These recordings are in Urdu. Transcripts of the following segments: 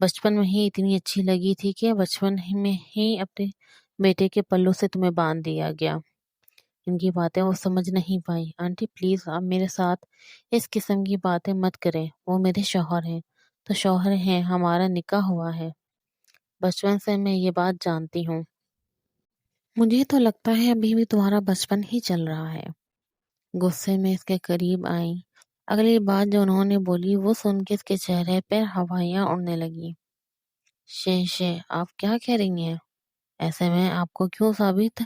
بچپن میں ہی اتنی اچھی لگی تھی کہ بچپن میں ہی اپنے بیٹے کے پلوں سے تمہیں باندھ دیا گیا۔ ان کی باتیں وہ سمجھ نہیں پائی۔ آنٹی پلیز آپ میرے ساتھ اس قسم کی باتیں مت کریں، وہ میرے شوہر ہیں تو شوہر ہیں، ہمارا نکاح ہوا ہے، بچپن سے میں یہ بات جانتی ہوں۔ مجھے تو لگتا ہے ابھی بھی تمہارا بچپن ہی چل رہا ہے۔ غصے میں اس کے قریب آئیں۔ اگلی بات جو انہوں نے بولی وہ سن کے اس کے چہرے پر ہوائیاں اڑنے لگی۔ شے آپ کیا کہہ رہی ہیں؟ ایسے میں آپ کو کیوں ثابت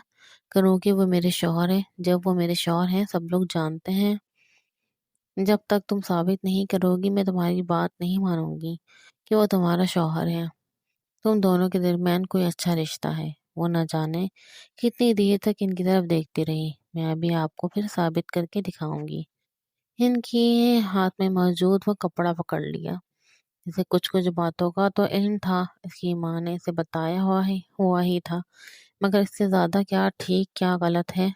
کروں کہ وہ میرے شوہر ہیں؟ جب وہ میرے شوہر ہیں سب لوگ جانتے ہیں۔ جب تک تم ثابت نہیں کرو گی میں تمہاری بات نہیں مانوں گی کہ وہ تمہارا شوہر ہے۔ تم دونوں کے درمیان کوئی اچھا رشتہ ہے۔ وہ نہ جانے کتنی دیر تک ان کی طرف دیکھتی رہی۔ میں ابھی آپ کو پھر ثابت کر کے دکھاؤں گی۔ ان کی ہاتھ میں موجود وہ کپڑا پکڑ لیا۔ اسے کچھ باتوں کا تو علم تھا، اس کی ماں نے اسے بتایا ہوا ہی تھا، مگر اس سے زیادہ کیا ٹھیک کیا غلط ہے،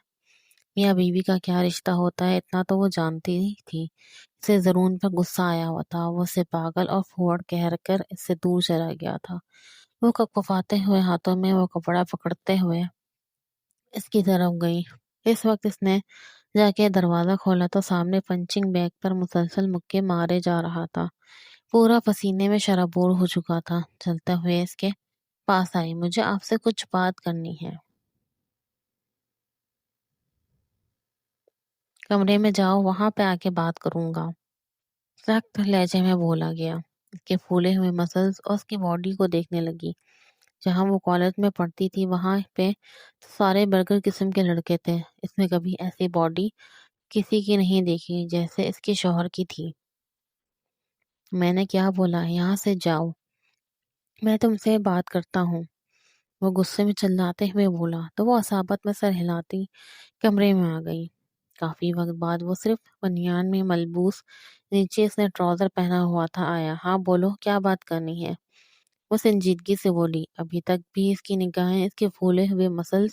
میاں بیوی کا کیا رشتہ ہوتا ہے، اتنا تو وہ جانتی ہی تھی۔ اسے ضرور پر غصہ آیا ہوا تھا، وہ اسے پاگل اور پھوڑ کہہ کر اس سے دور چلا گیا تھا۔ وہ کپکپاتے ہوئے ہاتھوں میں وہ کپڑا پکڑتے ہوئے اس کی طرف گئی۔ اس وقت اس نے جا کے دروازہ کھولا تو سامنے پنچنگ بیگ پر مسلسل مکے مارے جا رہا تھا، پورا پسینے میں شرابور ہو چکا تھا۔ چلتے ہوئے اس کے پاس آئی۔ مجھے آپ سے کچھ بات کرنی ہے۔ کمرے میں جاؤ، وہاں پہ آ کے بات کروں گا، سخت لہجے میں بولا گیا۔ اس کے پھولے ہوئے مسلز اور اس کی باڈی کو دیکھنے لگی۔ جہاں وہ کالج میں پڑھتی تھی وہاں پہ سارے برگر قسم کے لڑکے تھے، اس میں کبھی ایسی باڈی کسی کی نہیں دیکھی جیسے اس کے شوہر کی تھی۔ میں نے کیا بولا؟ یہاں سے جاؤ، میں تم سے بات کرتا ہوں، وہ غصے میں چلاتے ہوئے بولا تو وہ عصابت میں سر ہلاتی کمرے میں آ گئی۔ کافی وقت بعد وہ صرف بنیان میں ملبوس، نیچے اس نے ٹراؤزر پہنا ہوا تھا، آیا۔ ہاں بولو، کیا بات کرنی ہے؟ وہ سنجیدگی سے بولی۔ ابھی تک بھی اس کی نگاہیں اس کے پھولے ہوئے مسلز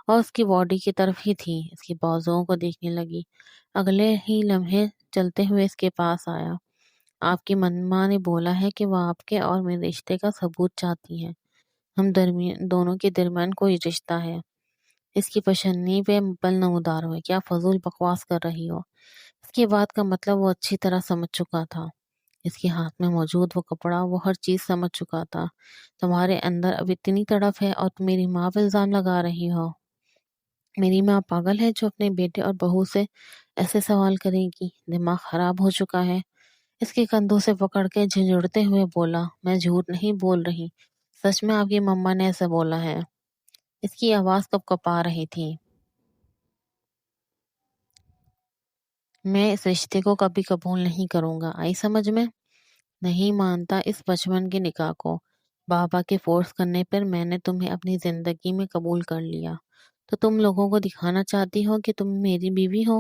اور اس کی باڈی کی طرف ہی تھیں۔ اس کی بازوؤں کو دیکھنے لگی۔ اگلے ہی لمحے چلتے ہوئے اس کے پاس آیا۔ آپ کی ماں نے بولا ہے کہ وہ آپ کے اور میرے رشتے کا ثبوت چاہتی ہے۔ ہم دونوں کے درمیان کوئی رشتہ ہے۔ اس کی پشنی پہ بل نمودار ہوئے۔ کیا فضول بکواس کر رہی ہو؟ اس کی بات کا مطلب وہ اچھی طرح سمجھ چکا تھا۔ اس کے ہاتھ میں موجود وہ کپڑا، وہ ہر چیز سمجھ چکا تھا۔ تمہارے اندر اب اتنی تڑپ ہے اور تم میری ماں پہ الزام لگا رہی ہو؟ میری ماں پاگل ہے جو اپنے بیٹے اور بہو سے ایسے سوال کرے گی؟ دماغ خراب ہو چکا ہے؟ اس کے کندھوں سے پکڑ کے جھنجھوڑتے ہوئے بولا۔ میں جھوٹ نہیں بول رہی، سچ میں آپ کی مما نے ایسے بولا ہے۔ اس کی آواز کب کپا رہی تھی۔ میں اس رشتے کو کبھی قبول نہیں کروں گا، آئی سمجھ میں؟ نہیں مانتا اس بچپن کے نکاح کو۔ بابا کے فورس کرنے پر میں نے تمہیں اپنی زندگی میں قبول کر لیا، تو تم لوگوں کو دکھانا چاہتی ہو کہ تم میری بیوی ہو؟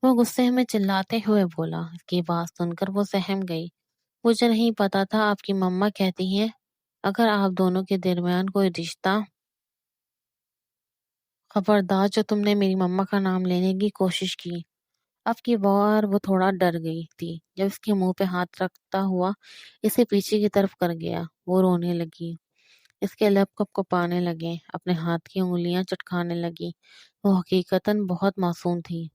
وہ غصے میں چلاتے ہوئے بولا۔ اس کی بات سن کر وہ سہم گئی۔ مجھے نہیں پتا تھا آپ کی مما کہتی ہیں اگر آپ دونوں کے درمیان کوئی رشتہ۔ خبردار جو تم نے میری مما کا نام لینے کی کوشش کی۔ اب کی بار وہ تھوڑا ڈر گئی تھی جب اس کے منہ پہ ہاتھ رکھتا ہوا اسے پیچھے کی طرف کر گیا۔ وہ رونے لگی، اس کے لب کپ کپانے لگے، اپنے ہاتھ کی انگلیاں چٹکانے لگی۔ وہ حقیقتاً بہت معصوم تھی۔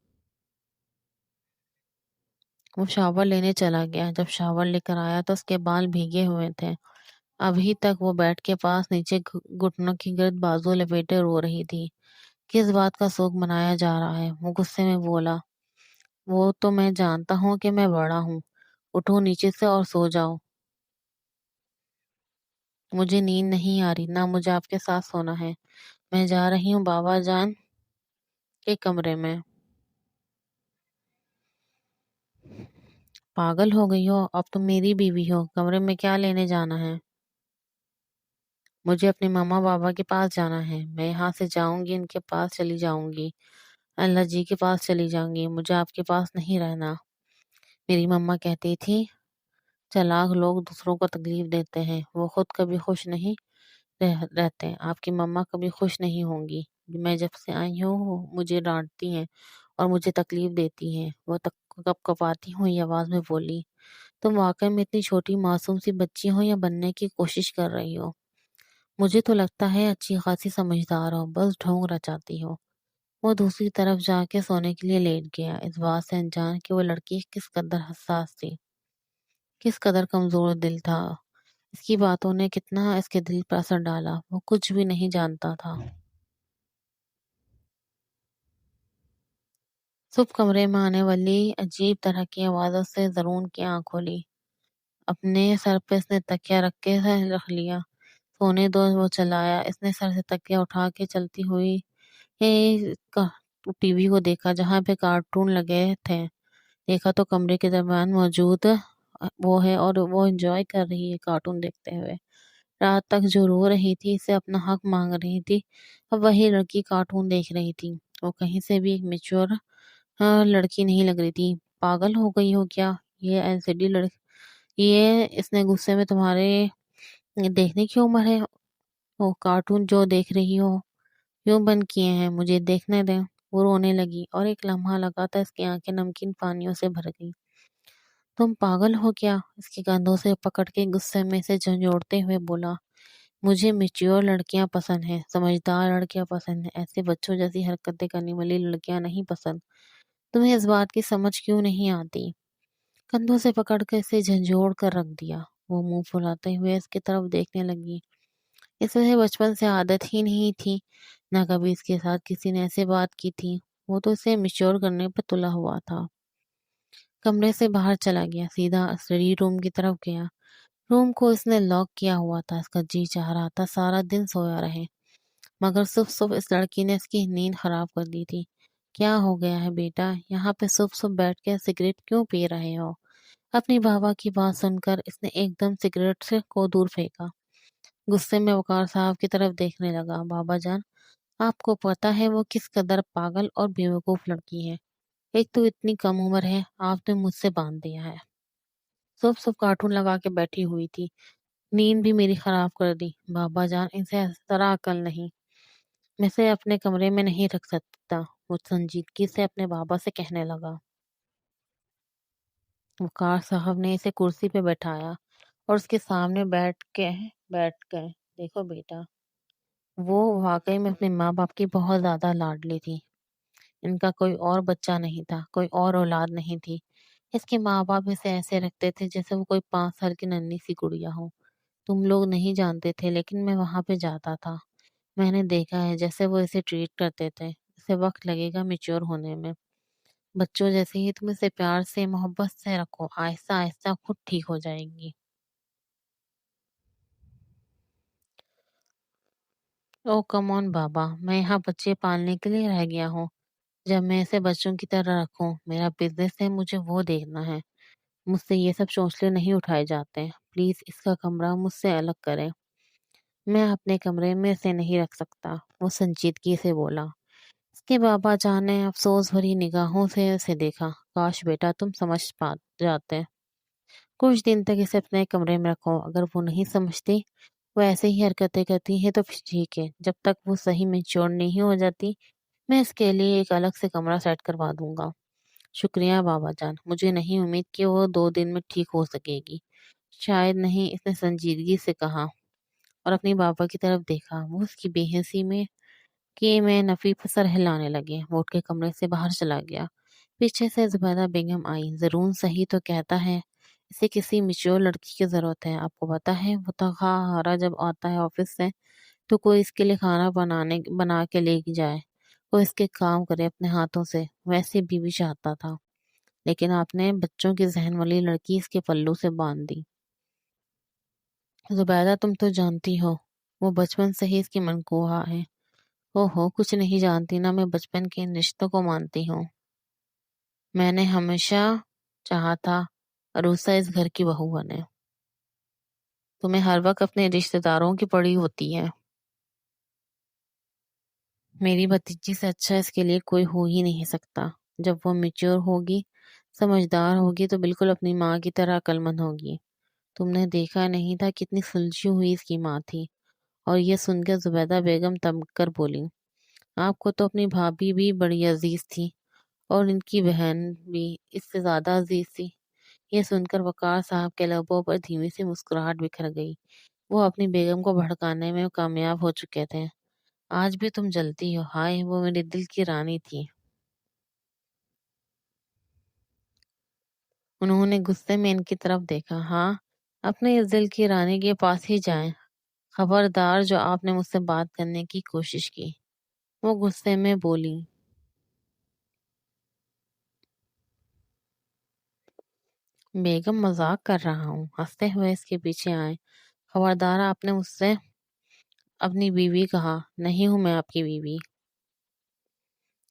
وہ شاور لینے چلا گیا۔ جب شاور لے کر آیا تو اس کے بال بھیگے ہوئے تھے۔ ابھی تک وہ بیڈ کے پاس نیچے گھٹنوں کی گرد بازو لپیٹے رو رہی تھی۔ کس بات کا سوگ منایا جا رہا ہے؟ وہ غصے میں بولا۔ وہ تو میں جانتا ہوں کہ میں بڑا ہوں، اٹھو نیچے سے اور سو جاؤ۔ مجھے نیند نہیں آ رہی، نہ مجھے آپ کے ساتھ سونا ہے۔ میں جا رہی ہوں بابا جان کے کمرے میں۔ پاگل ہو گئی ہو؟ اب تم میری بیوی ہو، کمرے میں کیا لینے جانا ہے؟ مجھے اپنے ماما بابا کے پاس جانا ہے۔ میں یہاں سے جاؤں گی، ان کے پاس چلی جاؤں گی، اللہ جی کے پاس چلی جاؤں گی، مجھے آپ کے پاس نہیں رہنا۔ میری مما کہتی تھی چلاک لوگ دوسروں کو تکلیف دیتے ہیں، وہ خود کبھی خوش نہیں رہتے۔ آپ کی مما کبھی خوش نہیں ہوں گی۔ میں جب سے آئی ہوں وہ مجھے ڈانٹتی ہیں اور مجھے تکلیف دیتی ہیں۔ وہ کپ کپاتی ہوئی آواز میں بولی۔ تم واقعی میں اتنی چھوٹی معصوم سی بچی ہو یا بننے کی کوشش کر رہی ہو؟ مجھے تو لگتا ہے اچھی خاصی سمجھدار ہو، بس ڈھونگ رچاتی ہو۔ وہ دوسری طرف جا کے سونے کے لیے لیٹ گیا، اس بات سے انجان کہ وہ لڑکی کس قدر حساس تھی، کس قدر کمزور دل تھا۔ اس کی باتوں نے کتنا اس کے دل پر اثر ڈالا، وہ کچھ بھی نہیں جانتا تھا۔ صبح کمرے میں آنے والی عجیب طرح کی آوازوں سے زرون کی آنکھ کھولی۔ اپنے سر پہ اس نے تکیہ رکھ لیا۔ سونے دو، وہ چلایا۔ اس نے سر سے تکیہ اٹھا کے چلتی ہوئی ٹی وی کو دیکھا جہاں پہ کارٹون لگے تھے۔ دیکھا تو کمرے کے درمیان موجود وہ ہے اور وہ انجوائے کر رہی ہے کارٹون دیکھتے ہوئے۔ رات تک جو رو رہی تھی، اسے اپنا حق مانگ رہی تھی، اب وہی لڑکی کارٹون دیکھ رہی تھی۔ وہ کہیں سے بھی ایک میچور لڑکی نہیں لگ رہی تھی۔ پاگل ہو گئی ہو کیا؟ یہ ایلسیڈی یہ اس نے غصے میں تمہارے دیکھنے کی عمر ہے؟ وہ کارٹون جو دیکھ رہی ہو کیوں بند کیے ہیں؟ مجھے دیکھنے دیں۔ وہ رونے لگی اور ایک لمحہ لگا تھا اس کی آنکھیں نمکین پانیوں سے بھر گئی۔ تم پاگل ہو کیا؟ اس کے کندھوں سے پکڑ کے غصے میں سے جھنجھوڑتے ہوئے بولا۔ مجھے میچور لڑکیاں پسند ہیں، سمجھدار لڑکیاں پسند ہیں، ایسے بچوں جیسی حرکتیں کرنے والی لڑکیاں نہیں پسند۔ تمہیں اس بات کی سمجھ کیوں نہیں آتی؟ کندھوں سے پکڑ کے اسے جھنجھوڑ کر رکھ دیا۔ وہ منہ پھلاتے ہوئے اس کی طرف دیکھنے لگی۔ اس وجہ بچپن سے عادت ہی نہیں تھی، نہ کبھی اس کے ساتھ کسی نے ایسے بات کی تھی۔ وہ تو اسے میچور کرنے پر تلا ہوا تھا۔ کمرے سے باہر چلا گیا، سیدھا اسٹڈی روم کی طرف گیا۔ روم کو اس نے لاک کیا ہوا تھا۔ اس کا جی چاہ رہا تھا سارا دن سویا رہے، مگر صبح صبح اس لڑکی نے اس کی نیند خراب کر دی تھی۔ کیا ہو گیا ہے بیٹا؟ یہاں پہ صبح صبح بیٹھ کے سگریٹ کیوں پی رہے ہو؟ اپنی بابا کی بات سن کر اس نے ایک دم سگریٹ سے کو دور پھینکا۔ غصے میں وقار صاحب کی طرف دیکھنے لگا۔ بابا جان، آپ کو پتا ہے وہ کس قدر پاگل اور بیوقوف لڑکی ہے؟ ایک تو اتنی کم عمر ہے، آپ نے مجھ سے باندھ دیا ہے۔ صبح صبح کارٹون لگا کے بیٹھی ہوئی تھی، نیند بھی میری خراب کر دی۔ بابا جان، اسے اس طرح عقل نہیں، میں اسے اپنے کمرے میں نہیں رکھ سکتا، وہ سنجیدگی سے اپنے بابا سے کہنے لگا۔ وقار صاحب نے اسے کرسی پہ بٹھایا اور اس کے سامنے بیٹھ گئے۔ دیکھو بیٹا، وہ واقعی میں اپنے ماں باپ کی بہت زیادہ لاڈلی تھی۔ ان کا کوئی اور بچہ نہیں تھا، کوئی اور اولاد نہیں تھی۔ اس کے ماں باپ اسے ایسے رکھتے تھے جیسے وہ کوئی 5 سال کی ننھی سی گڑیا ہو۔ تم لوگ نہیں جانتے تھے، لیکن میں وہاں پہ جاتا تھا۔ میں نے دیکھا ہے جیسے وہ اسے ٹریٹ کرتے تھے۔ اسے وقت لگے گا میچور ہونے میں۔ بچوں جیسے ہی تم اسے پیار سے محبت سے رکھو، آہستہ آہستہ خود ٹھیک ہو جائے گی۔ او کم آن بابا، میں یہاں بچے پالنے کے لیے رہ گیا ہوں؟ جب میں اسے بچوں کی طرح رکھوں، میرا بزنس ہے، مجھے وہ دیکھنا ہے۔ مجھ سے یہ سب چونچلے نہیں اٹھائے جاتے۔ پلیز اس کا کمرہ مجھ سے الگ کریں۔ میں اپنے کمرے میں اسے نہیں رکھ سکتا، وہ سنجیدگی سے بولا۔ اس کے بابا جان نے افسوس بھری نگاہوں سے اسے دیکھا۔ کاش بیٹا تم سمجھ جاتے۔ کچھ دن تک اسے اپنے کمرے میں رکھو، اگر وہ نہیں سمجھتی، وہ ایسے ہی حرکتیں کرتی ہے تو پھر ٹھیک ہے۔ جب تک وہ صحیح میچور نہیں ہو جاتی، میں اس کے لیے ایک الگ سے کمرہ سیٹ کروا دوں گا۔ شکریہ بابا جان، مجھے نہیں امید کہ وہ 2 دن میں ٹھیک ہو سکے گی۔ شاید نہیں، اس نے سنجیدگی سے کہا اور اپنی بابا کی طرف دیکھا۔ وہ اس کی بے حسی میں نفی پر سر ہلانے لگے۔ وہ اٹھ کے کمرے سے باہر چلا گیا۔ پیچھے سے زبیدہ بیگم آئی۔ زرون صحیح تو کہتا ہے، اسے کسی میچور لڑکی کی ضرورت ہے۔ آپ کو پتا ہے، وہ تنخواہ ہارا جب آتا ہے آفس سے تو کوئی اس کے لیے کھانا بنا کے لے جائے، کوئی اس کے کام کرے اپنے ہاتھوں سے۔ ویسے بیوی چاہتا تھا، لیکن آپ نے بچوں کی ذہن والی لڑکی اس کے پلوں سے باندھ دی۔ زبیدہ، تم تو جانتی ہو وہ بچپن سے ہی اس کی منقوہ ہے۔ اوہو، کچھ نہیں جانتی، نہ میں بچپن کے ان رشتوں کو مانتی ہوں۔ میں نے ہمیشہ چاہا تھا عروسہ اس گھر کی بہو بنے۔ تمہیں ہر وقت اپنے رشتہ داروں کی پڑی ہوتی ہے۔ میری بھتیجی سے اچھا اس کے لیے کوئی ہو ہی نہیں سکتا۔ جب وہ میچور ہوگی، سمجھدار ہوگی تو بالکل اپنی ماں کی طرح عقل مند ہوگی۔ تم نے دیکھا نہیں تھا کتنی سلجھی ہوئی اس کی ماں تھی؟ اور یہ سن کے زبیدہ بیگم تمک کر بولی، آپ کو تو اپنی بھابھی بھی بڑی عزیز تھی، اور ان کی بہن بھی اس سے زیادہ عزیز تھی۔ یہ سن کر وقار صاحب کے لبوں پر دھیمی سی مسکراہٹ بکھر گئی۔ وہ اپنی بیگم کو بھڑکانے میں کامیاب ہو چکے تھے۔ آج بھی تم جلتی ہو، ہائے وہ میرے دل کی رانی تھی۔ انہوں نے غصے میں ان کی طرف دیکھا۔ ہاں، اپنے اس دل کی رانی کے پاس ہی جائیں۔ خبردار جو آپ نے مجھ سے بات کرنے کی کوشش کی۔ وہ غصے میں بولی۔ بیگم مذاق کر رہا ہوں، ہنستے ہوئے اس کے پیچھے آئے۔ خبردار آپ نے مجھ سے اپنی بیوی کہا۔ نہیں ہوں میں آپ کی بیوی۔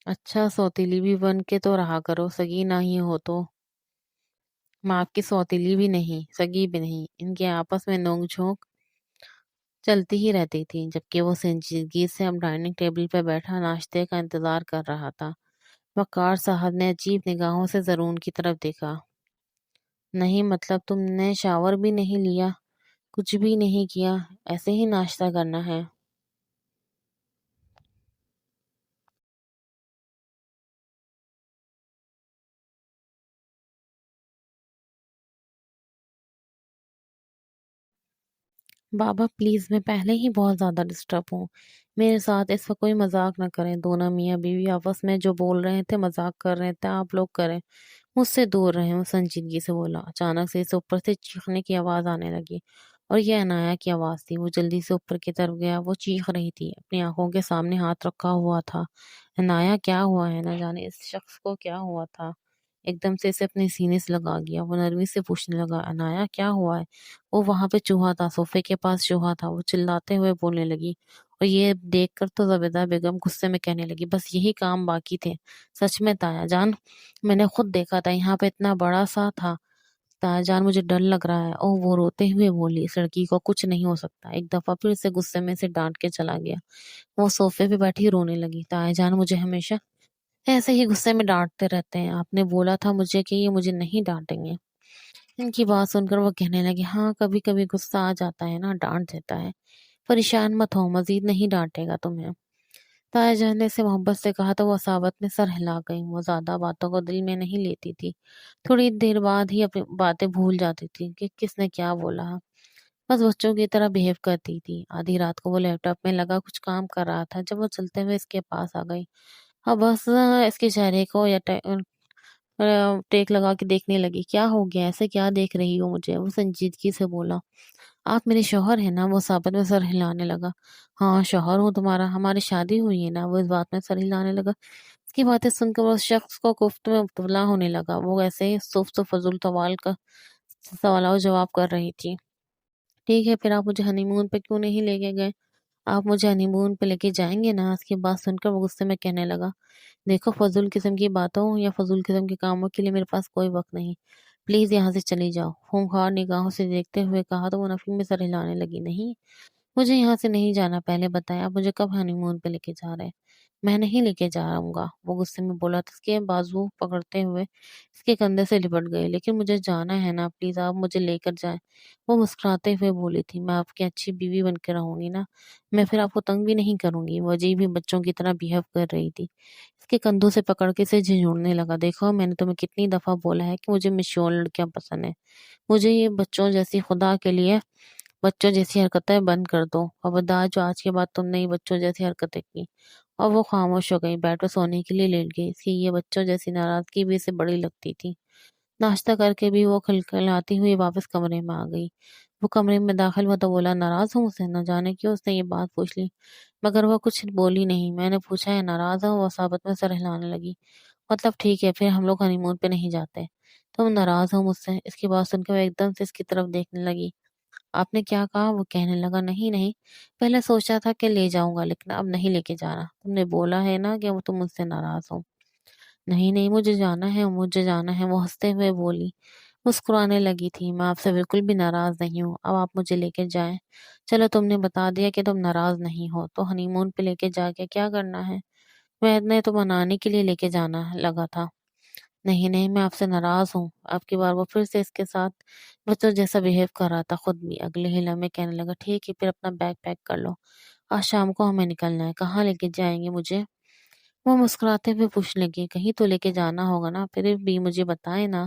اچھا سوتیلی بھی بن کے تو رہا کرو، سگی نہ ہی ہو تو۔ میں آپ کی سوتیلی بھی نہیں، سگی بھی نہیں۔ ان کے آپس میں نوک جھونک چلتی ہی رہتی تھی، جبکہ وہ سنجیدگی سے اب ڈائننگ ٹیبل پہ بیٹھا ناشتے کا انتظار کر رہا تھا۔ وقار صاحب نے عجیب نگاہوں سے زرون کی طرف دیکھا۔ نہیں مطلب تم نے شاور بھی نہیں لیا، کچھ بھی نہیں کیا، ایسے ہی ناشتہ کرنا ہے؟ بابا پلیز، میں پہلے ہی بہت زیادہ ڈسٹرب ہوں، میرے ساتھ اس وقت کوئی مذاق نہ کریں۔ دونوں میاں بیوی آپس میں جو بول رہے تھے، مذاق کر رہے تھے، آپ لوگ کریں، مجھ سے دور رہیں۔ وہ سنجیدگی سے بولا۔ اچانک سے اسے اوپر سے چیخنے کی آواز آنے لگی، اور یہ عنایا کی آواز تھی۔ وہ جلدی سے اوپر کی طرف گیا۔ وہ چیخ رہی تھی، اپنی آنکھوں کے سامنے ہاتھ رکھا ہوا تھا۔ عنایا کیا ہوا ہے؟ نہ جانے اس شخص کو کیا ہوا تھا، ایک دم سے اسے اپنے سینے سے لگا گیا۔ وہ نرمی سے پوچھنے لگا، عنایا کیا ہوا ہے؟ وہ وہاں پہ چوہا تھا، صوفے کے پاس چوہا تھا۔ وہ چلاتے ہوئے بولنے لگی، اور یہ دیکھ کر تو زبیدہ بیگم غصے میں کہنے لگی، بس یہی کام باقی تھے۔ سچ میں تایا جان، میں نے خود دیکھا تھا، یہاں پہ اتنا بڑا سا تھا۔ تایا جان مجھے ڈر لگ رہا ہے۔ اور وہ روتے ہوئے بولی، اس لڑکی کو کچھ نہیں ہو سکتا۔ ایک دفعہ پھر سے غصے میں سے ڈانٹ کے چلا گیا۔ وہ صوفے پہ بیٹھی رونے لگی۔ تایا جان مجھے ہمیشہ ایسے ہی غصے میں ڈانٹتے رہتے ہیں، آپ نے بولا تھا مجھے کہ یہ مجھے نہیں ڈانٹیں گے۔ ان کی بات سن کر وہ کہنے لگی، ہاں کبھی کبھی غصہ آ جاتا ہے نا، ڈانٹ دیتا ہے، پریشان مت ہو، مزید نہیں ڈانٹے گا تمہیں۔ تایا جان نے اسے محبت سے کہا تو وہ صحابت میں سر ہلا گئی۔ وہ زیادہ باتوں کو دل میں نہیں لیتی تھی، تھوڑی دیر بعد ہی اپنی باتیں بھول جاتی تھی کہ کس نے کیا بولا۔ بس بچوں کی طرح بہیو کرتی تھی۔ آدھی رات کو وہ لیپ ٹاپ میں لگا کچھ کام کر رہا تھا جب وہ چلتے ہوئے اس کے پاس آ گئی۔ اب بس اس کے چہرے کو یا ٹیک لگا کے دیکھنے لگی۔ کیا ہو گیا، ایسے کیا دیکھ رہی ہو مجھے؟ وہ سنجیدگی سے بولا۔ آپ میرے شوہر ہیں نا؟ وہ ثابت میں سر ہلانے لگا۔ ہاں شوہر ہوں تمہارا، ہماری شادی ہوئی ہے نا؟ وہ اس بات میں سر ہلانے لگا۔ اس کی باتیں سن کر وہ شخص کو گفت میں مبتلا ہونے لگا۔ وہ ایسے ہی سفت و فضول سوال و جواب کر رہی تھی۔ ٹھیک ہے، پھر آپ مجھے ہنی مون پہ کیوں نہیں لے کے گئے؟ آپ مجھے ہنی مون پہ لے کے جائیں گے نا؟ اس کی بات سن کر وہ غصے میں کہنے لگا، دیکھو فضول قسم کی باتوں یا فضول قسم کے کاموں کے لیے میرے پاس کوئی وقت نہیں، پلیز یہاں سے چلی جاؤ۔ خونخوار نگاہوں سے دیکھتے ہوئے کہا تو وہ نفی میں سر ہلانے لگی۔ نہیں، مجھے یہاں سے نہیں جانا، پہلے بتایا آپ مجھے کب ہنی مون پہ لے کے جا رہے ہیں؟ میں نہیں لے کے جاؤں گا، وہ غصے میں بولا تو اس کے بازو پکڑتے ہوئے اس کے کندھے سے لپٹ گئے۔ لیکن مجھے جانا ہے نا، پلیز آپ مجھے لے کر جائیں، وہ مسکراتے ہوئے بولی تھی۔ میں آپ کی اچھی بیوی بن کے رہوں گی نا، میں پھر آپ کو تنگ بھی نہیں کروں گی۔ وہ عجیب ہی بچوں کی طرح بہیو کر رہی تھی۔ اس کے کندھوں سے پکڑ کے اسے جھنجھوڑنے لگا۔ دیکھو میں نے تمہیں کتنی دفعہ بولا ہے کہ مجھے میچور لڑکیاں پسند ہیں، مجھے یہ بچوں جیسی، خدا کے لیے بچوں جیسی حرکتیں بند کر دو۔ خبردار جو آج کے بعد تم نے یہ بچوں جیسی حرکتیں کی۔ اور وہ خاموش ہو گئی، بیڈ پہ سونے کے لیے لیٹ گئی۔ اس کی یہ بچوں جیسی ناراضگی بھی اسے بڑی لگتی تھی۔ ناشتہ کر کے بھی وہ کھلکھلاتی ہوئی واپس کمرے میں آ گئی۔ وہ کمرے میں داخل ہوا تو بولا، ناراض ہوں مجھ سے؟ نہ جانے کیوں اس نے یہ بات پوچھ لی، مگر وہ کچھ بولی نہیں۔ میں نے پوچھا ہے ناراض ہوں؟ وہ ثابت میں سر ہلانے لگی۔ مطلب ٹھیک ہے، پھر ہم لوگ ہنی مون پہ نہیں جاتے۔ تم ناراض ہو مجھ سے؟ اس کی بات سن کے وہ ایک دم سے اس کی طرف دیکھنے لگی۔ آپ نے کیا کہا؟ وہ کہنے لگا، نہیں نہیں، پہلے سوچا تھا کہ لے جاؤں گا، لیکن اب نہیں لے کے جانا، تم نے بولا ہے نا کہ وہ تم مجھ سے ناراض ہو۔ نہیں نہیں، مجھے جانا ہے، مجھے جانا ہے، وہ ہنستے ہوئے بولی۔ مسکرانے لگی تھی۔ میں آپ سے بالکل بھی ناراض نہیں ہوں، اب آپ مجھے لے کے جائیں۔ چلو تم نے بتا دیا کہ تم ناراض نہیں ہو، تو ہنی مون پہ لے کے جا کے کیا کرنا ہے؟ میں نے تو منانے کے لیے لے کے جانا لگا تھا۔ نہیں نہیں، میں آپ سے ناراض ہوں۔ آپ کی بار وہ پھر سے اس کے ساتھ بچوں جیسا بہیو کر رہا تھا خود بھی۔ اگلے ہی لمحے کہنے لگا، ٹھیک ہے، پھر اپنا بیگ پیک کر لو، آج شام کو ہمیں نکلنا ہے، کہاں لے کے جائیں گے مجھے؟ وہ مسکراتے ہوئے پوچھنے لگی، کہیں تو لے کے جانا ہوگا نا، پھر بھی مجھے بتائیں نا۔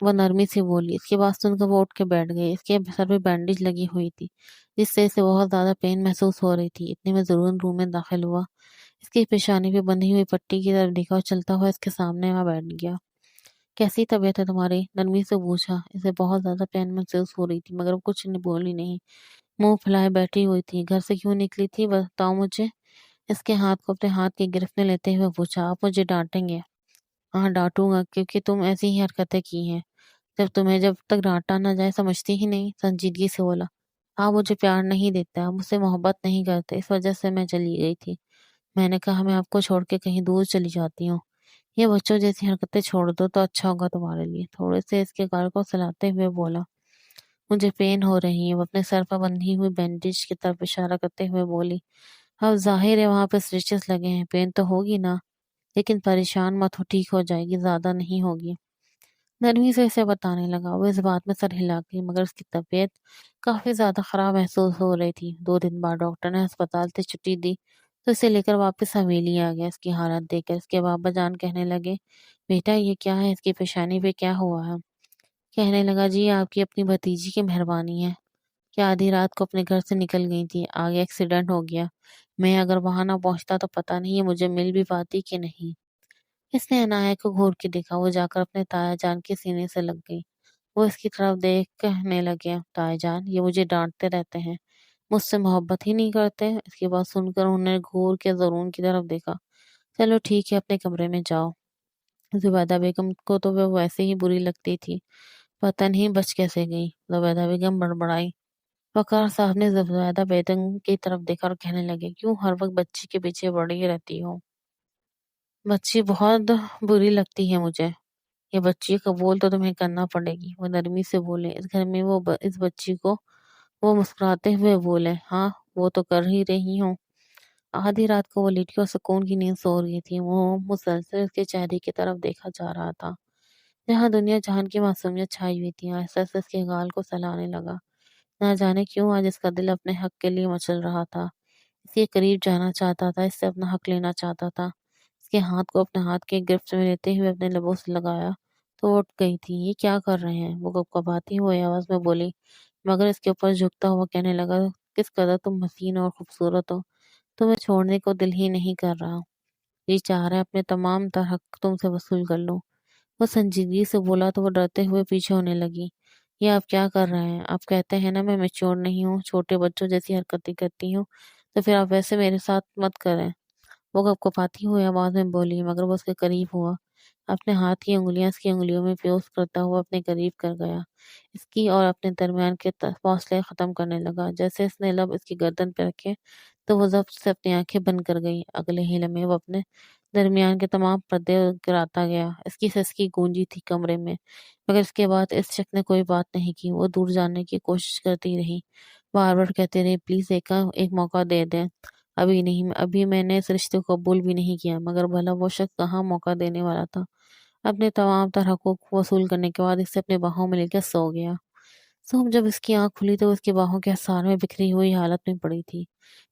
وہ نرمی سے بولی۔ اس کی بات سن کر وہ اٹھ کے بیٹھ گئی۔ اس کے سر پہ بینڈیج لگی ہوئی تھی جس سے اسے بہت زیادہ پین محسوس ہو رہی تھی۔ اتنے میں ضرور روم میں داخل ہوا۔ اس کی پیشانی پہ بندھی ہوئی پٹی کی طرف دیکھا اور چلتا ہوا اس کے سامنے آ بیٹھ گیا۔ کیسی طبیعت ہے تمہاری؟ نرمی سے پوچھا۔ اسے بہت زیادہ پین محسوس ہو رہی تھی مگر وہ کچھ بولی نہیں، منہ پھیلائے بیٹھی ہوئی تھی۔ گھر سے کیوں نکلی تھی بتاؤ مجھے؟ اس کے ہاتھ کو اپنے ہاتھ کی گرفت میں لیتے ہوئے پوچھا۔ آپ مجھے ڈانٹیں گے؟ ہاں ڈانٹوں گا، کیونکہ تم ایسی ہی حرکتیں کی ہیں جب تک ڈانٹا نہ جائے سمجھتی ہی نہیں، سنجیدگی سے بولا۔ آپ مجھے پیار نہیں دیتے، آپ مجھ سے محبت نہیں کرتے، اس وجہ سے میں چلی گئی تھی۔ میں نے کہا میں آپ کو چھوڑ کے کہیں دور چلی جاتی ہوں۔ یہ بچوں جیسی حرکتیں چھوڑ دو تو اچھا ہوگا تمہارے لیے۔ تھوڑے سے اس کے گال کو سلاتے ہوئے بولا۔ مجھے پین ہو رہی ہے، وہ اپنے سر پر بندھی ہوئی بینڈیج کی طرف اشارہ کرتے ہوئے بولی۔ اب ظاہر ہے وہاں پہ سٹیچز لگے ہیں، پین تو ہوگی نا، لیکن پریشان مت ہو، ٹھیک ہو جائے گی، زیادہ نہیں ہوگی۔ نرمی سے اسے بتانے لگا۔ وہ اس بات میں سر ہلا گئی مگر اس کی طبیعت کافی زیادہ خراب محسوس ہو رہی تھی۔ 2 دن بعد ڈاکٹر نے ہسپتال سے چھٹی دی تو اسے لے کر واپس حویلی آ گیا۔ اس کی حالت دیکھ کر اس کے بابا جان کہنے لگے، بیٹا یہ کیا ہے؟ اس کی پیشانی پہ کیا ہوا ہے؟ کہنے لگا، جی آپ کی اپنی بھتیجی کی مہربانی ہے کہ آدھی رات کو اپنے گھر سے نکل گئی تھی، آگے ایکسیڈنٹ ہو گیا۔ میں اگر وہاں نہ پہنچتا تو پتہ نہیں یہ مجھے مل بھی پاتی کہ نہیں۔ اس نے عنایت کو گھور کے دیکھا۔ وہ جا کر اپنے تایا جان کے سینے سے لگ گئی۔ وہ اس کی طرف دیکھ کہنے لگے، تایا جان یہ مجھے ڈانٹتے رہتے ہیں، مجھ سے محبت ہی نہیں کرتے۔ اس کی بات سن کر انہوں نے گھور کے زرون کی طرف دیکھا۔ چلو ٹھیک ہے، اپنے کمرے میں جاؤ۔ زبیدہ بیگم کو تو وہ ویسے ہی بری لگتی تھی، پتہ نہیں بچ کیسے گئی۔ زبیدہ بیگم بڑبڑائی۔ وقار صاحب نے زبیدہ بیگم کی طرف دیکھا اور کہنے لگے، کیوں ہر وقت بچی کے پیچھے پڑی رہتی ہو؟ بچی بہت بری لگتی ہے مجھے، یہ بچی قبول تو تمہیں کرنا پڑے گی۔ وہ نرمی سے بولے۔ اس گھر میں اس بچی کو وہ مسکراتے ہوئے بولے، ہاں وہ تو کر ہی رہی ہوں۔ آدھی رات کو وہ لیٹی اور سکون کی نیند سو رہی تھی۔ وہ مسلسل اس کے چہرے کی طرف دیکھا جا رہا تھا جہاں دنیا جہان کی معصومیت چھائی ہوئی تھی۔ آہستہ آہستہ اس کے گال کو سلانے لگا۔ نہ جانے کیوں آج اس کا دل اپنے حق کے لیے مچل رہا تھا، اس کے قریب جانا چاہتا تھا، اس سے اپنا حق لینا چاہتا تھا۔ اس کے ہاتھ کو اپنے ہاتھ کے گرفت میں لیتے ہوئے اپنے لبوں سے لگایا تو وہ اٹھ گئی تھی۔ یہ کیا کر رہے ہیں؟ وہ کپکپاتی ہوئی آواز میں بولی، مگر اس کے اوپر جھکتا ہوا کہنے لگا، کس قدر تم حسین اور خوبصورت ہو، تمہیں چھوڑنے کو دل ہی نہیں کر رہا۔ جی چاہ رہا ہے اپنے تمام تر حق تم سے وصول کر لوں۔ وہ سنجیدگی سے بولا تو وہ ڈرتے ہوئے پیچھے ہونے لگی۔ یہ آپ کیا کر رہے ہیں؟ آپ کہتے ہیں نا میں میچور نہیں ہوں، چھوٹے بچوں جیسی حرکتیں کرتی ہوں، تو پھر آپ ویسے میرے ساتھ مت کریں۔ وہ کپکپاتی ہوئی آواز میں بولی مگر وہ اس کے قریب ہوا، اپنے ہاتھ کی انگلیاں اس کی انگلیوں میں پیوست کرتا ہوا اپنے قریب کر گیا، اس کی اور اپنے درمیان کے فاصلے ختم کرنے لگا۔ جیسے اس نے لب اس کی گردن پہ رکھے تو وہ ضبط سے اپنی آنکھیں بند کر گئی۔ اگلے ہی لمحے وہ اپنے درمیان کے تمام پردے گراتا گیا۔ اس کی سسکی گونجی تھی کمرے میں، مگر اس کے بعد اس شخص نے کوئی بات نہیں کی۔ وہ دور جانے کی کوشش کرتی رہی، بار بار کہتے رہے، پلیز ایک موقع دے دیں۔ ابھی نہیں، ابھی میں نے اس رشتے کو قبول بھی نہیں کیا۔ مگر بھلا وہ شخص کہاں موقع دینے والا تھا۔ اپنے تمام تر حقوق وصول کرنے کے بعد اسے اپنے باہوں میں لے کر سو گیا۔ صبح جب اس کی آنکھ کھلی تو اس کی باہوں کے حصار میں بکھری ہوئی حالت میں پڑی تھی۔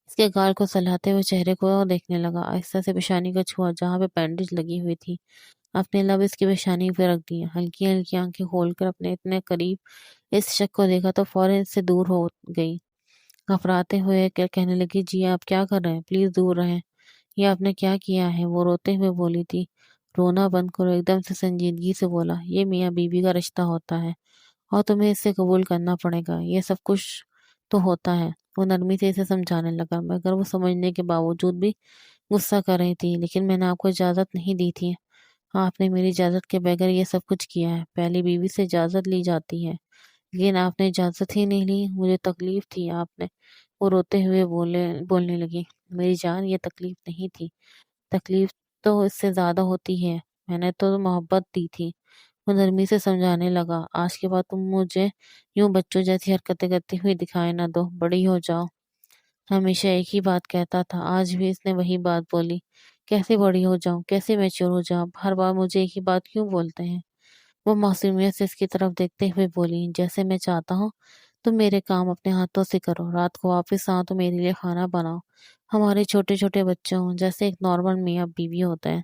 اس کے گال کو سلاتے ہوئے چہرے کو دیکھنے لگا، آہستہ سے پیشانی کو چھوا جہاں پہ بینڈیج لگی ہوئی تھی۔ اپنے لب اس کی پیشانی پہ رکھ دیے، ہلکی ہلکی آنکھیں کھول کر اپنے اتنے قریب اس شخص کو دیکھا تو فوراً اس سے دور ہو گئی، گھبراتے ہوئے کہنے لگی، جی آپ کیا کر رہے ہیں؟ پلیز دور رہیں۔ یہ آپ نے کیا کیا ہے؟ وہ روتے ہوئے بولی تھی۔ رونا بند کرو، ایک دم سے سنجیدگی سے بولا، یہ میاں بیوی کا رشتہ ہوتا ہے اور تمہیں اسے قبول کرنا پڑے گا، یہ سب کچھ تو ہوتا ہے۔ وہ نرمی سے اسے سمجھانے لگا مگر وہ سمجھنے کے باوجود بھی غصہ کر رہی تھی۔ لیکن میں نے آپ کو اجازت نہیں دی تھی، آپ نے میری اجازت کے بغیر یہ سب کچھ کیا ہے۔ پہلی بیوی سے اجازت لی جاتی ہے لیکن آپ نے اجازت ہی نہیں لی، مجھے تکلیف تھی آپ نے۔ وہ روتے ہوئے بولنے لگی، میری جان یہ تکلیف نہیں تھی، تکلیف تو اس سے زیادہ ہوتی ہے، میں نے تو محبت دی تھی۔ وہ نرمی سے سمجھانے لگا، آج کے بعد تم مجھے یوں بچوں جیسی حرکتیں کرتی ہوئی دکھائی نہ دو، بڑی ہو جاؤ۔ ہمیشہ ایک ہی بات کہتا تھا، آج بھی اس نے وہی بات بولی، کیسے بڑی ہو جاؤں، کیسے میچور ہو جاؤں، ہر بار مجھے ایک ہی بات کیوں بولتے ہیں؟ وہ معصومیت سے اس کی طرف دیکھتے ہوئے بولی، جیسے میں چاہتا ہوں تم میرے کام اپنے ہاتھوں سے کرو، رات کو واپس آؤ تو میرے لیے کھانا بناؤ، ہمارے چھوٹے چھوٹے بچے ہوں جیسے ایک نارمل میاں بیوی ہوتا ہے۔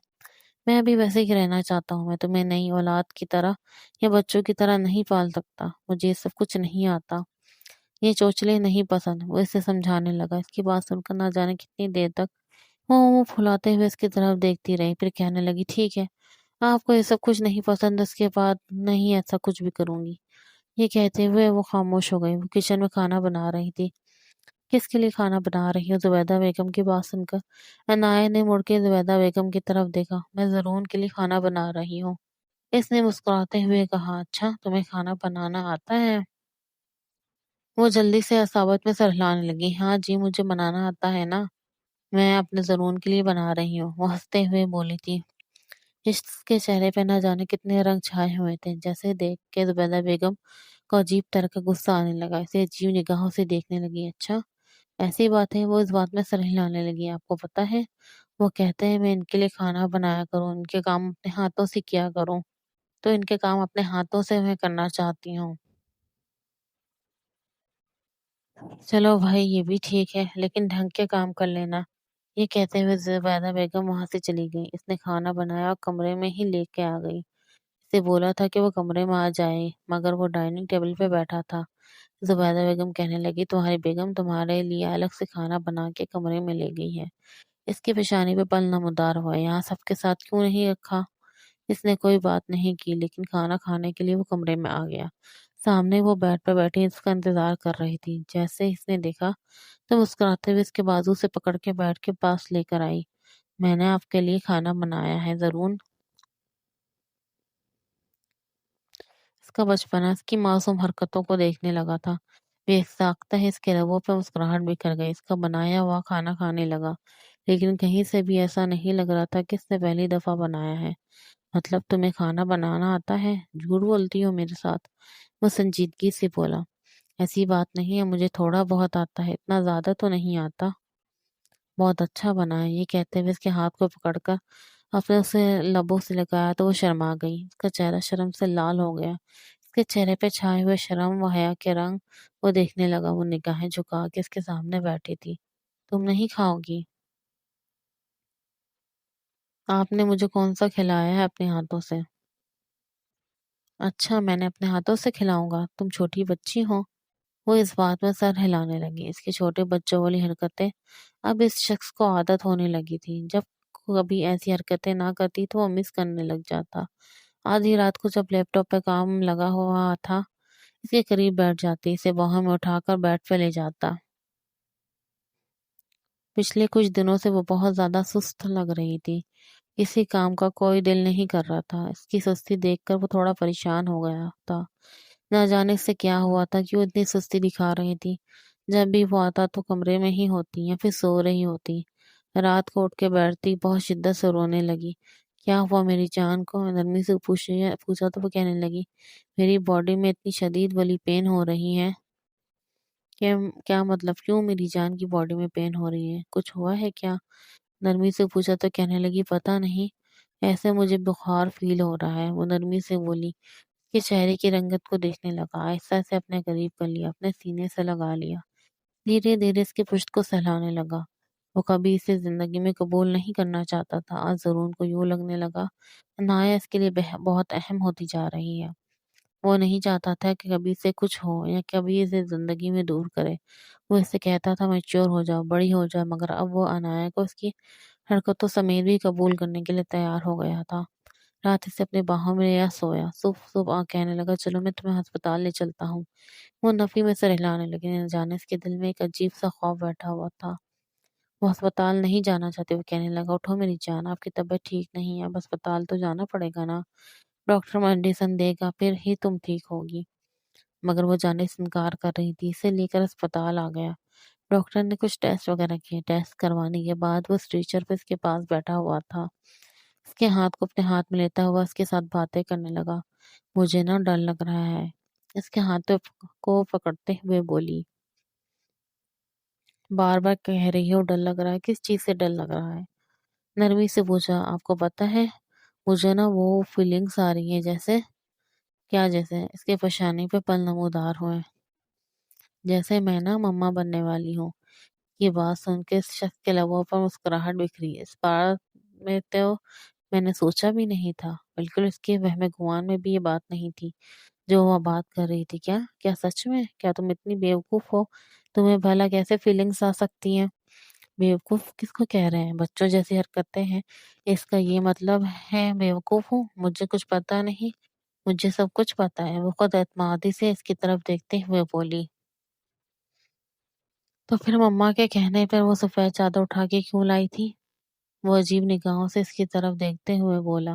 میں بھی ویسے ہی رہنا چاہتا ہوں، میں تمہیں نئی اولاد کی طرح یا بچوں کی طرح نہیں پال سکتا، مجھے یہ سب کچھ نہیں آتا، یہ چوچلے نہیں پسند۔ وہ اسے سمجھانے لگا۔ اس کی بات سن کر نہ جانے کتنی دیر تک وہ منہ پھلاتے ہوئے اس کی طرف دیکھتی رہی، پھر کہنے لگی ٹھیک ہے، آپ کو یہ سب کچھ نہیں پسند، اس کے بعد نہیں ایسا کچھ بھی کروں گی۔ یہ کہتے ہوئے وہ خاموش ہو گئی۔ وہ کچن میں کھانا بنا رہی تھی۔ کس کے لیے کھانا بنا رہی ہو؟ زبیدہ بیگم کی بات سن کر عنایت نے مڑ کے زبیدہ بیگم کی طرف دیکھا۔ میں زرون کے لیے کھانا بنا رہی ہوں، اس نے مسکراتے ہوئے کہا۔ اچھا، تمہیں کھانا بنانا آتا ہے؟ وہ جلدی سے اصابت میں سر ہلانے لگی۔ ہاں جی، مجھے بنانا آتا ہے نا، میں اپنے زرون کے لیے بنا رہی ہوں، وہ ہنستے ہوئے بولی تھی۔ اس کے چہرے پہ نہ جانے کتنے رنگ چھائے ہوئے تھے، جیسے دیکھ کے زبیدہ بیگم کو عجیب طرح کا غصہ آنے لگا، اسے عجیب نگاہوں سے دیکھنے لگی۔ اچھا، ایسی بات ہے؟ وہ اس بات میں سر ہلانے لگی۔ آپ کو پتہ ہے، وہ کہتے ہیں میں ان کے لیے کھانا بنایا کروں، ان کے کام اپنے ہاتھوں سے کیا کروں، تو ان کے کام اپنے ہاتھوں سے میں کرنا چاہتی ہوں۔ چلو بھائی، یہ بھی ٹھیک ہے، لیکن ڈھنگ کے کام کر لینا۔ یہ کہتے ہوئے زبیدہ بیگم وہاں سے چلی گئی۔ اس نے کھانا بنایا اور کمرے میں ہی لے کے آ گئی۔ اسے بولا تھا کہ وہ کمرے میں آ جائے، مگر وہ ڈائننگ ٹیبل پہ بیٹھا تھا۔ زبیدہ بیگم کہنے لگی تمہاری بیگم تمہارے لیے الگ سے کھانا بنا کے کمرے میں لے گئی ہے۔ اس کی پیشانی پہ پل نمودار ہوا۔ یہاں سب کے ساتھ کیوں نہیں رکھا؟ اس نے کوئی بات نہیں کی، لیکن کھانا کھانے کے لیے وہ کمرے میں آ گیا۔ سامنے وہ بیڈ پہ بیٹھی اس کا انتظار کر رہی تھی۔ جیسے اس نے دیکھا تو مسکراتے ہوئے اس کے بازو سے پکڑ کے بیڈ کے پاس لے کر آئی۔ میں نے آپ کے لیے کھانا بنایا ہے ضرور۔ اس کا بچپنا اس کی معصوم حرکتوں کو دیکھنے لگا تھا۔ بے ساختہ اس کے لبوں پہ مسکراہٹ بکھر گئی۔ اس کا بنایا ہوا کھانا کھانے لگا، لیکن کہیں سے بھی ایسا نہیں لگ رہا تھا کہ اس نے پہلی دفعہ بنایا ہے۔ مطلب تمہیں کھانا بنانا آتا ہے؟ جھوٹ بولتی ہو میرے ساتھ؟ وہ سنجیدگی سے بولا۔ ایسی بات نہیں ہے، مجھے تھوڑا بہت آتا ہے، اتنا زیادہ تو نہیں آتا۔ بہت اچھا بنا ہے۔ یہ کہتے ہوئے اس کے ہاتھ کو پکڑ کر اپنے اسے لبوں سے لگایا تو وہ شرما گئی۔ اس کا چہرہ شرم سے لال ہو گیا۔ اس کے چہرے پہ چھائے ہوئے شرم و حیا کے رنگ وہ دیکھنے لگا۔ وہ نگاہیں جھکا کے اس کے سامنے بیٹھی تھی۔ تم نہیں کھاؤ گی؟ آپ نے مجھے کون سا کھلایا ہے اپنے ہاتھوں سے؟ اچھا، میں نے اپنے ہاتھوں سے کھلاؤں گا؟ تم چھوٹی بچی ہو۔ وہ اس بات میں سر ہلانے لگی۔ اس کی چھوٹے بچوں والی حرکتیں اب اس شخص کو عادت ہونے لگی تھی۔ جب کبھی ایسی حرکتیں نہ کرتی تو وہ مس کرنے لگ جاتا۔ آدھی رات کو جب لیپ ٹاپ پہ کام لگا ہوا تھا، اس کے قریب بیٹھ جاتی، اسے باہوں میں اٹھا کر بیڈ پہ لے جاتا۔ پچھلے کچھ دنوں سے وہ بہت زیادہ سست لگ رہی تھی۔ کسی کام کا کوئی دل نہیں کر رہا تھا۔ اس کی سستی دیکھ کر وہ تھوڑا پریشان ہو گیا تھا۔ نہ جانے سے کیا ہوا تھا کہ وہ اتنی سستی دکھا رہی تھی۔ جب بھی وہ آتا تو کمرے میں ہی ہوتی یا پھر سو رہی ہوتی۔ رات کو اٹھ کے بیٹھتی، بہت شدت سے رونے لگی۔ کیا ہوا میری جان کو؟ نرمی سے پوچھا تو وہ کہنے لگی میری باڈی میں اتنی شدید والی پین ہو رہی ہے کہ کیا مطلب؟ کیوں میری جان کی باڈی میں پین ہو رہی ہے؟ کچھ ہوا ہے کیا؟ نرمی سے پوچھا تو کہنے لگی پتہ نہیں، ایسے مجھے بخار فیل ہو رہا ہے۔ وہ نرمی سے بولی، کے چہرے کی رنگت کو دیکھنے لگا، آہستہ سے اپنے قریب کر لیا، اپنے سینے سے لگا لیا، دھیرے دھیرے اس کی پشت کو سہلانے لگا۔ وہ کبھی اسے زندگی میں قبول نہیں کرنا چاہتا تھا، آج ضرور کو یوں لگنے لگا انایا اس کے لیے بہت اہم ہوتی جا رہی ہے۔ وہ نہیں چاہتا تھا کہ کبھی اسے کچھ ہو یا کبھی اسے زندگی میں دور کرے۔ وہ اسے کہتا تھا میچور ہو جاؤ، بڑی ہو جاؤ، مگر اب وہ انایا کو اس کی حرکتوں سمیت بھی قبول کرنے کے لیے تیار ہو گیا تھا۔ رات اسے اپنے باہوں میں لیا سویا۔ صبح صبح کہنے لگا چلو میں تمہیں ہسپتال لے چلتا ہوں۔ وہ نفی میں سر ہلانے لگی، نہ جانے اس کے دل میں ایک عجیب سا خوف بیٹھا ہوا تھا۔ وہ ہسپتال نہیں جانا چاہتے۔ وہ کہنے لگا اٹھو میری جان، آپ کی طبیعت ٹھیک نہیں ہے، اب ہسپتال تو جانا پڑے گا نا، ڈاکٹر میڈیسن دے گا، پھر ہی تم ٹھیک ہوگی۔ مگر وہ جانے سے انکار کر رہی تھی۔ اسے لے کر اسپتال آ گیا۔ ڈاکٹر نے کچھ ٹیسٹ وغیرہ کیے۔ ٹیسٹ کروانے کے بعد وہ اسٹریچر پہ اس کے پاس بیٹھا ہوا تھا۔ اس کے ہاتھ کو اپنے ہاتھ میں لیتا ہوا اس کے ساتھ باتیں کرنے لگا۔ مجھے نا ڈر لگ رہا ہے، اس کے ہاتھوں کو پکڑتے ہوئے بولی۔ بار بار کہہ رہی ہو ڈر لگ رہا ہے، کس چیز سے ڈر لگ رہا ہے؟ نرمی سے پوچھا۔ آپ کو پتہ ہے، مجھے نا وہ فیلنگس آ رہی ہیں جیسے… کیا جیسے؟ اس کے پیشانی پہ پل نمودار ہوئے، جیسے میں نا مما بننے والی ہوں۔ یہ بات سن کے اس شخص کے لبوں پر مسکراہٹ بکھری۔ اس بار میں تو میں نے سوچا بھی نہیں تھا، بالکل اس کے وہم گمان میں بھی یہ بات نہیں تھی جو وہ بات کر رہی تھی۔ کیا کیا سچ میں؟ کیا تم اتنی بیوقوف ہو؟ تمہیں بھلا کیسے فیلنگس آ سکتی ہیں؟ بیوقوف کس کو کہہ رہے ہیں؟ بچوں جیسی حرکتیں ہیں، اس کا یہ مطلب ہے بیوقوف ہوں؟ مجھے کچھ پتا نہیں، مجھے سب کچھ پتا ہے، وہ خود اعتمادی سے اس کی طرف دیکھتے ہوئے بولی۔ تو پھر مما کے کہنے پر وہ سفید چادر اٹھا کے کیوں لائی تھی؟ وہ عجیب نگاہوں سے اس کی طرف دیکھتے ہوئے بولا۔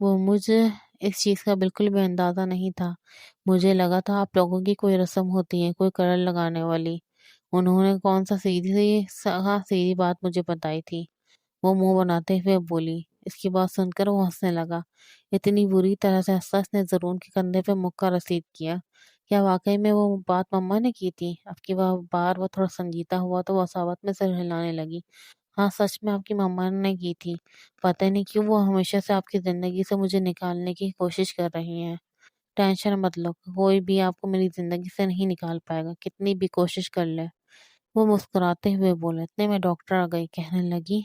وہ مجھے اس چیز کا بالکل بھی اندازہ نہیں تھا، مجھے لگا تھا آپ لوگوں کی کوئی رسم ہوتی ہے، کوئی کلر لگانے والی۔ انہوں نے کون سا سیدھی بات مجھے بتائی تھی؟ وہ منہ بناتے ہوئے بولی۔ اس کی بات سن کر وہ ہنسنے لگا، اتنی بری طرح سے ہنسا اس نے زرون کے کندھے پہ مکہ رسید کیا۔ کیا واقعی میں وہ بات مما نے کی تھی؟ اب کی بار وہ تھوڑا سنجیدہ ہوا تو وہ عصبات میں سر ہلانے لگی۔ ہاں سچ میں آپ کی مما نے کی تھی، پتہ نہیں کیوں وہ ہمیشہ سے آپ کی زندگی سے مجھے نکالنے کی کوشش کر رہی ہیں۔ ٹینشن مت لو، کوئی بھی آپ کو میری زندگی سے نہیں نکال پائے گا، کتنی بھی کوشش کر لے۔ وہ مسکراتے ہوئے بولے۔ اتنے میں ڈاکٹر آ گئی، کہنے لگی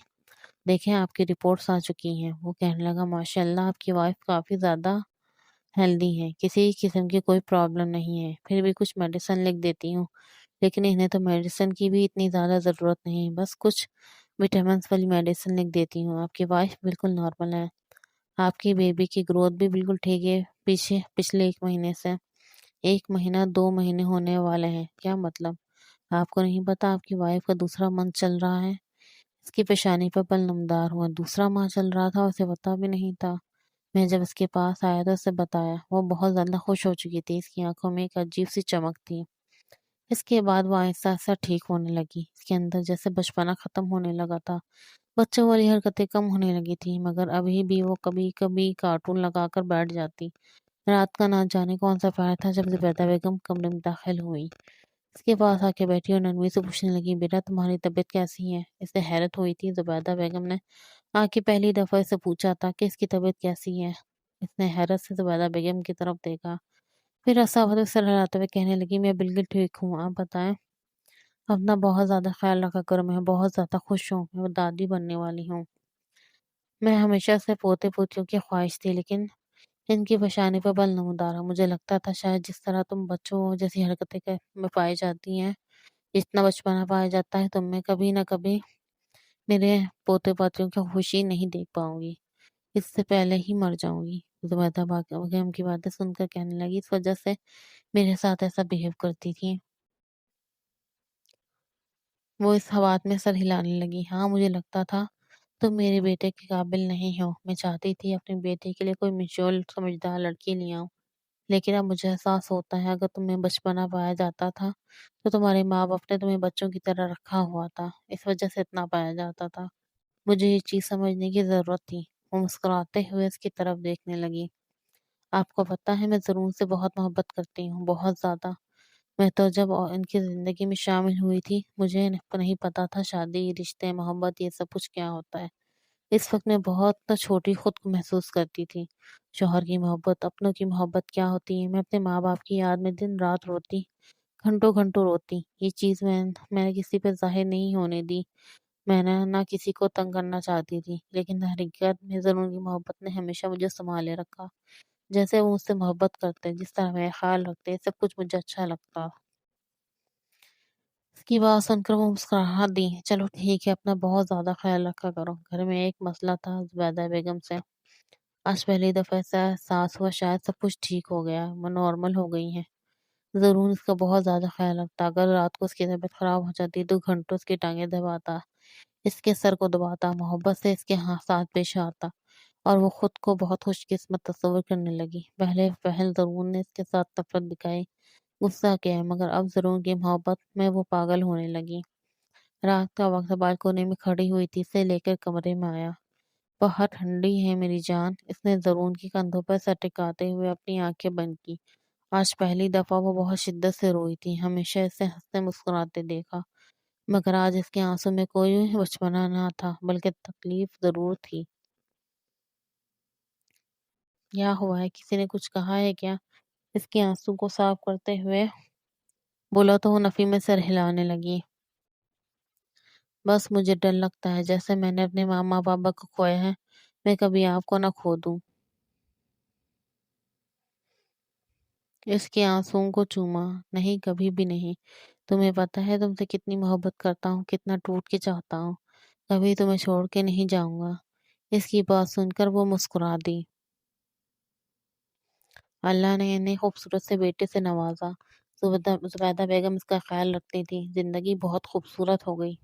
دیکھیں آپ کی رپورٹس آ چکی ہیں۔ وہ کہنے لگا ماشاء اللہ آپ کی وائف کافی زیادہ ہیلدی ہے، کسی قسم کی کوئی پرابلم نہیں ہے، پھر بھی کچھ میڈیسن لکھ دیتی ہوں، لیکن انہیں تو میڈیسن کی بھی اتنی زیادہ ضرورت نہیں، بس کچھ وٹامنس والی میڈیسن لکھ دیتی ہوں۔ آپ کی وائف بالکل نارمل ہے، آپ کی بیبی کی گروتھ بھی بالکل ٹھیک ہے، پچھلے 1 مہینے سے 1 مہینہ 2 مہینے ہونے والے ہیں۔ کیا مطلب؟ آپ کو نہیں پتا آپ کی وائف کا دوسرا منتھ چل رہا ہے؟ اس کی پیشانی پر بل نمودار ہوا، دوسرا ماہ چل رہا تھا، اسے پتا بھی نہیں تھا۔ میں جب اس کے پاس آیا تو اسے بتایا، وہ بہت زیادہ خوش ہو چکی تھی، اس کی آنکھوں میں ایک عجیب سی چمک تھی۔ اس کے بعد وہ آہستہ آہستہ ٹھیک ہونے لگی، اس کے اندر جیسے بچپنا ختم ہونے لگا تھا، بچوں والی حرکتیں کم ہونے لگی تھی، مگر ابھی بھی وہ کبھی کبھی کارٹون لگا کر بیٹھ جاتی۔ رات کا نہ جانے کون سا پیر تھا جب زبیدہ بیگم کمرے میں داخل ہوئی، اس کے پاس آ کے بیٹھی اور نرمی سے پوچھنے لگی بیٹا تمہاری طبیعت کیسی ہے؟ اسے حیرت ہوئی تھی، زبیدہ بیگم نے آ کے پہلی دفعہ اسے پوچھا تھا کہ اس کی طبیعت کیسی ہے۔ اس نے حیرت سے زبیدہ بیگم کی طرف دیکھا، پھر آسا سر ہلاتے ہوئے کہنے لگی میں بالکل ٹھیک ہوں، آپ بتائیں؟ اپنا بہت زیادہ خیال رکھا کرو، میں بہت زیادہ خوش ہوں، میں دادی بننے والی ہوں۔ میں ہمیشہ سے پوتے پوتیوں کی خواہش تھی، لیکن ان کی پیشانی پر بل نمودار ہے۔ مجھے لگتا تھا شاید جس طرح تم بچوں جیسی حرکتیں میں پائی جاتی ہیں، جتنا بچپنا پایا جاتا ہے تم میں، کبھی نہ کبھی میرے پوتے پوتیوں کی خوشی نہیں دیکھ پاؤں گی، اس سے پہلے ہی مر جاؤں گی۔ زبیدہ بیگم کی باتیں سن کر کہنے لگی اس وجہ سے میرے ساتھ ایسا بہیو کرتی تھی۔ وہ اس بات میں سر ہلانے لگی۔ ہاں مجھے لگتا تھا تم میرے بیٹے کے قابل نہیں ہو، میں چاہتی تھی اپنے بیٹے کے لیے کوئی میچور سمجھدار لڑکی لے آؤں، لیکن اب مجھے احساس ہوتا ہے اگر تمہیں بچپنا پایا جاتا تھا تو تمہارے ماں باپ نے تمہیں بچوں کی طرح رکھا ہوا تھا، اس وجہ سے اتنا پایا جاتا تھا۔ مجھے یہ چیز سمجھنے کی ضرورت تھی۔ وہ مسکراتے ہوئے اس کی طرف دیکھنے لگی۔ آپ کو پتہ ہے میں ضرور سے بہت محبت کرتی ہوں، بہت زیادہ۔ میں تو جب ان کی زندگی میں شامل ہوئی تھی مجھے نہیں پتا تھا شادی، رشتے، محبت یہ سب کچھ کیا ہوتا ہے۔ اس وقت میں بہت چھوٹی خود کو محسوس کرتی تھی۔ شوہر کی محبت، اپنوں کی محبت کیا ہوتی ہے، میں اپنے ماں باپ کی یاد میں دن رات روتی، گھنٹوں گھنٹوں روتی۔ یہ چیز میں نے کسی پہ ظاہر نہیں ہونے دی، میں نے نہ کسی کو تنگ کرنا چاہتی تھی، لیکن حقیقت میں ضرور کی محبت نے ہمیشہ مجھے سنبھالے رکھا، جیسے وہ مجھ سے محبت کرتے، جس طرح میرا خیال رکھتے، سب کچھ مجھے اچھا لگتا۔ اس کی بات سن کر وہ مسکراہٹ دی۔ چلو ٹھیک ہے، اپنا بہت زیادہ خیال رکھا کرو۔ گھر میں ایک مسئلہ تھا زبیدہ بیگم سے، آج پہلی دفعہ ایسا احساس ہوا شاید سب کچھ ٹھیک ہو گیا، وہ نارمل ہو گئی ہیں۔ ضرور اس کا بہت زیادہ خیال رکھتا، اگر رات کو اس کی طبیعت خراب ہو جاتی تو گھنٹوں اس کی ٹانگیں دباتا، اس کے سر کو دباتا، محبت سے اس کے ساتھ پیش آتا، اور وہ خود کو بہت خوش قسمت تصور کرنے لگی۔ پہلے پہل ضرور نے اس کے ساتھ نفرت دکھائی، غصہ کیا، مگر اب ضرور کی محبت میں وہ پاگل ہونے لگی۔ رات کا وقت بالکونی میں کھڑی ہوئی تھی، اسے لے کر کمرے میں آیا۔ باہر ٹھنڈی ہے میری جان، اس نے ضرور کی کندھوں پر سر ٹکاتے ہوئے اپنی آنکھیں بند کی۔ آج پہلی دفعہ وہ بہت شدت سے روئی تھی، ہمیشہ اسے ہنستے مسکراتے دیکھا، مگر آج اس کے آنسوں میں کوئی بچپنا نہ تھا، بلکہ تکلیف ضرور تھی۔ کیا ہوا ہے؟ کسی نے کچھ کہا ہے کیا؟ اس کے آنسوں کو صاف کرتے ہوئے بولا تو وہ نفی میں سر ہلانے لگی۔ بس مجھے ڈر لگتا ہے جیسے میں نے اپنے ماما پاپا کو کھویا ہے، میں کبھی آپ کو نہ کھو دوں۔ اس کے آنسوؤں کو چوما، نہیں کبھی بھی نہیں۔ تمہیں پتہ ہے تم سے کتنی محبت کرتا ہوں، کتنا ٹوٹ کے چاہتا ہوں۔ کبھی تمہیں چھوڑ کے نہیں جاؤں گا۔ اس کی بات سن کر وہ مسکرا دی۔ اللہ نے انہیں خوبصورت سے بیٹے سے نوازا۔ زبیدہ بیگم اس کا خیال رکھتی تھی۔ زندگی بہت خوبصورت ہو گئی۔